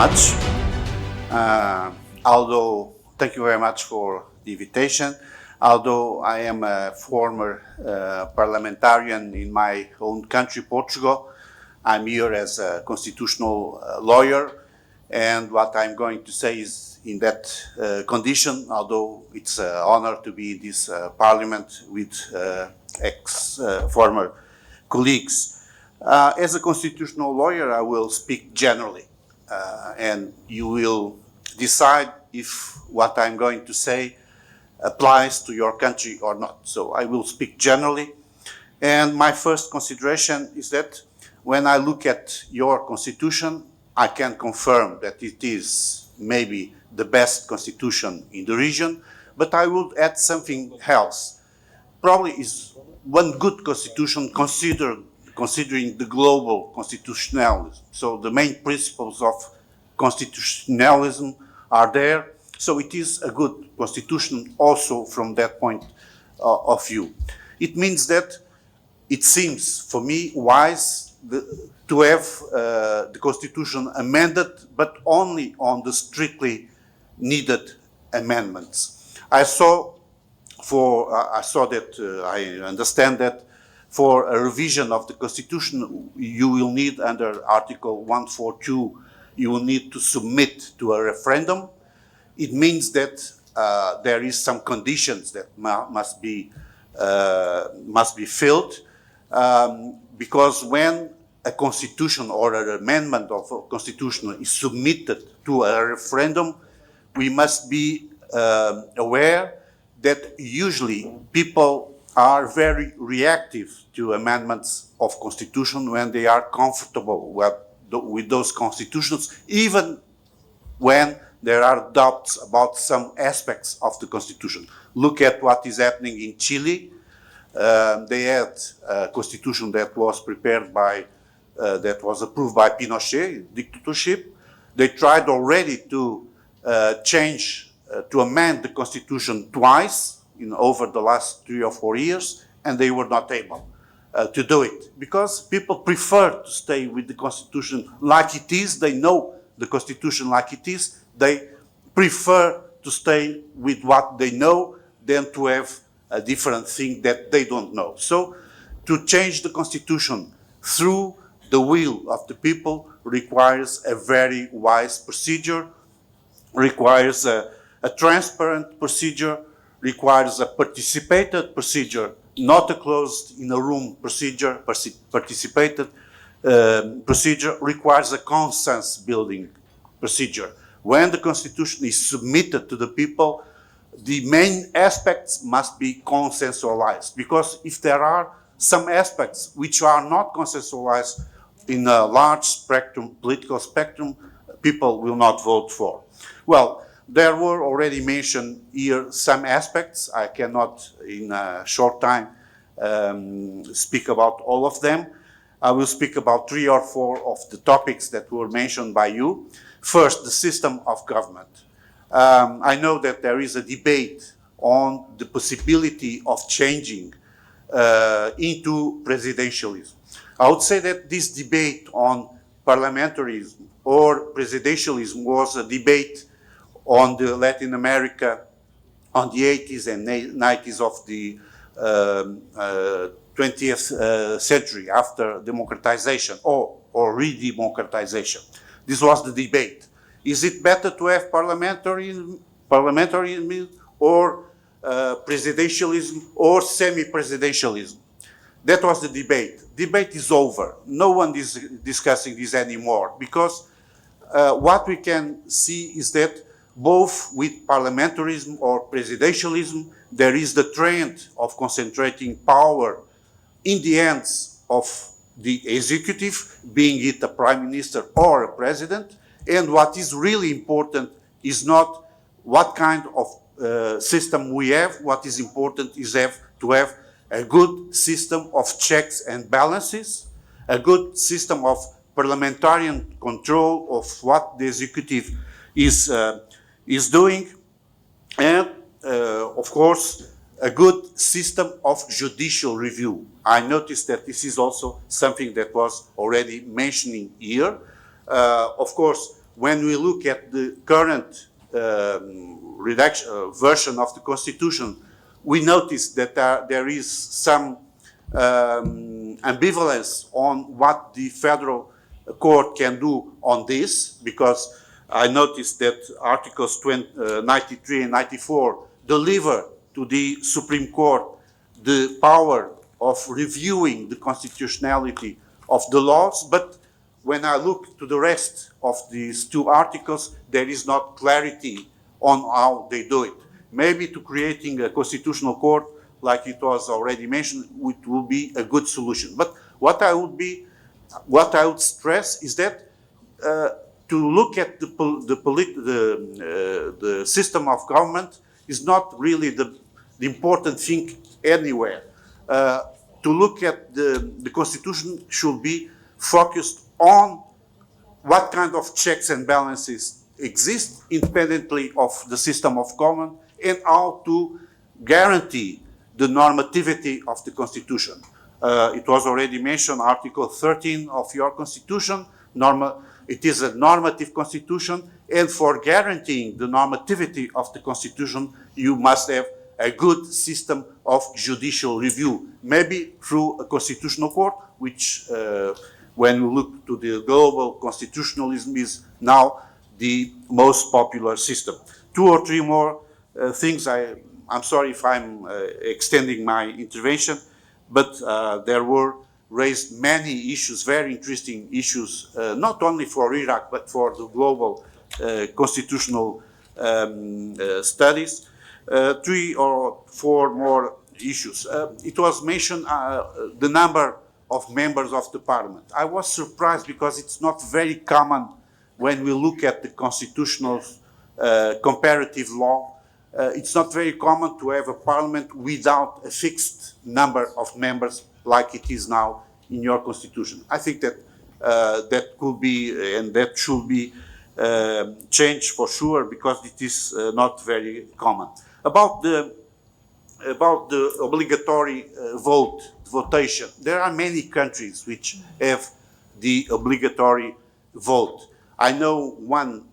much. Thank you very much for the invitation. Although I am a former parliamentarian in my own country, Portugal, I'm here as a constitutional lawyer, and what I'm going to say is in that condition, although it's an honor to be in this parliament with former colleagues. As a constitutional lawyer, I will speak generally, and you will decide if what I'm going to say applies to your country or not. So I will speak generally. And my first consideration is that when I look at your constitution, I can confirm that it is maybe the best constitution in the region, but I would add something else. Probably is one good constitution considering the global constitutionalism. So the main principles of constitutionalism are there. So it is a good constitution also from that point of view. It means that it seems for me wise to have the constitution amended, but only on the strictly needed amendments. I understand that for a revision of the constitution, you will need under Article 142, you will need to submit to a referendum. It means that there is some conditions that must be filled, because when a constitution or an amendment of a constitution is submitted to a referendum, we must be aware that usually people are very reactive to amendments of constitution when they are comfortable with those constitutions, even when there are doubts about some aspects of the constitution. Look at what is happening in Chile. They had a constitution that was prepared that was approved by Pinochet, dictatorship. They tried already to amend the constitution twice over the last 3 or 4 years, and they were not able to do it because people prefer to stay with the constitution like it is. They know the constitution like it is. They prefer to stay with what they know than to have a different thing that they don't know. So to change the constitution through the will of the people requires a very wise procedure, requires a transparent procedure, requires a participated procedure, not a closed in a room procedure. Participated procedure requires a consensus building procedure. When the constitution is submitted to the people, the main aspects must be consensualized, because if there are some aspects which are not consensualized in a large spectrum, political spectrum, people will not vote for. Well, there were already mentioned here some aspects. I cannot, in a short time, speak about all of them. I will speak about 3 or 4 of the topics that were mentioned by you. First, the system of government. I know that there is a debate on the possibility of changing into presidentialism. I would say that this debate on parliamentarism or presidentialism was a debate on the Latin America on the 80s and 90s of the 20th century after democratization or re-democratization. This was the debate. Is it better to have parliamentarism or presidentialism or semi-presidentialism? That was the debate. Debate is over. No one is discussing this anymore, because what we can see is that both with parliamentarism or presidentialism, there is the trend of concentrating power in the hands of the executive, being it a prime minister or a president. And what is really important is not what kind of system we have. What is important is to have a good system of checks and balances, a good system of parliamentarian control of what the executive is doing, and of course, a good system of judicial review. I noticed that this is also something that was already mentioning here. Of course, when we look at the current version of the Constitution, we notice that there is some ambivalence on what the federal court can do on this, because I noticed that Articles 93 and 94 deliver to the Supreme Court the power of reviewing the constitutionality of the laws, but when I look to the rest of these two articles, there is not clarity on how they do it. Maybe to creating a constitutional court, like it was already mentioned, it will be a good solution. But what I would stress is that to look at the system of government is not really the important thing anywhere. To look at the Constitution should be focused on what kind of checks and balances exist independently of the system of government and how to guarantee the normativity of the Constitution. It was already mentioned, Article 13 of your Constitution, it is a normative Constitution, and for guaranteeing the normativity of the Constitution, you must have a good system of judicial review, maybe through a constitutional court, which when we look to the global constitutionalism is now the most popular system. Two or three more things. I'm sorry if I'm extending my intervention, but there were raised many issues, very interesting issues, not only for Iraq, but for the global constitutional studies. Three or four more issues. It was mentioned the number of members of the parliament. I was surprised because it's not very common when we look at the constitutional comparative law. It's not very common to have a parliament without a fixed number of members like it is now in your constitution. I think that that could be and that should be changed for sure, because it is not very common. About the obligatory votation, there are many countries which have the obligatory vote. I know one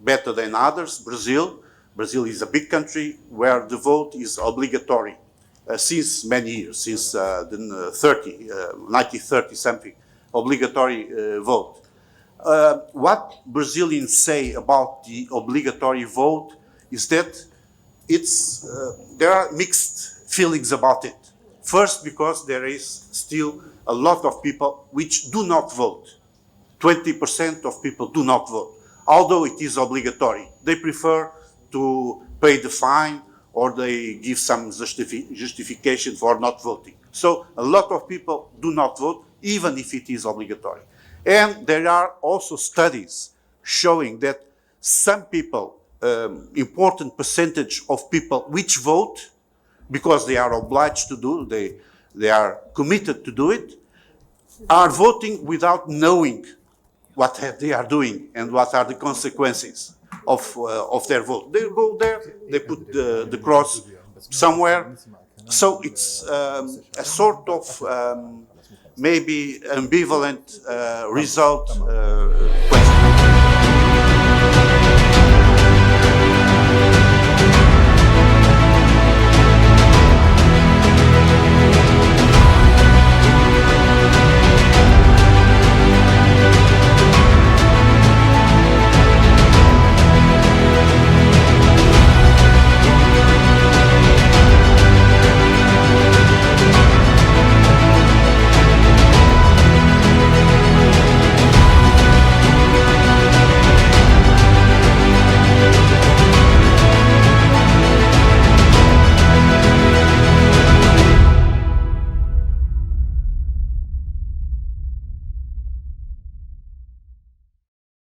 better than others, Brazil. Brazil is a big country where the vote is obligatory since many years, since the 1930 something, obligatory vote. What Brazilians say about the obligatory vote is that there are mixed feelings about it. First, because there is still a lot of people which do not vote. 20% of people do not vote, although it is obligatory. They prefer to pay the fine, or they give some justification for not voting. So a lot of people do not vote, even if it is obligatory. And there are also studies showing that some people, important percentage of people which vote because they are obliged to do, they are committed to do it, are voting without knowing what they are doing and what are the consequences of their vote. They go there, they put the cross somewhere. So it's a sort of maybe ambivalent result question.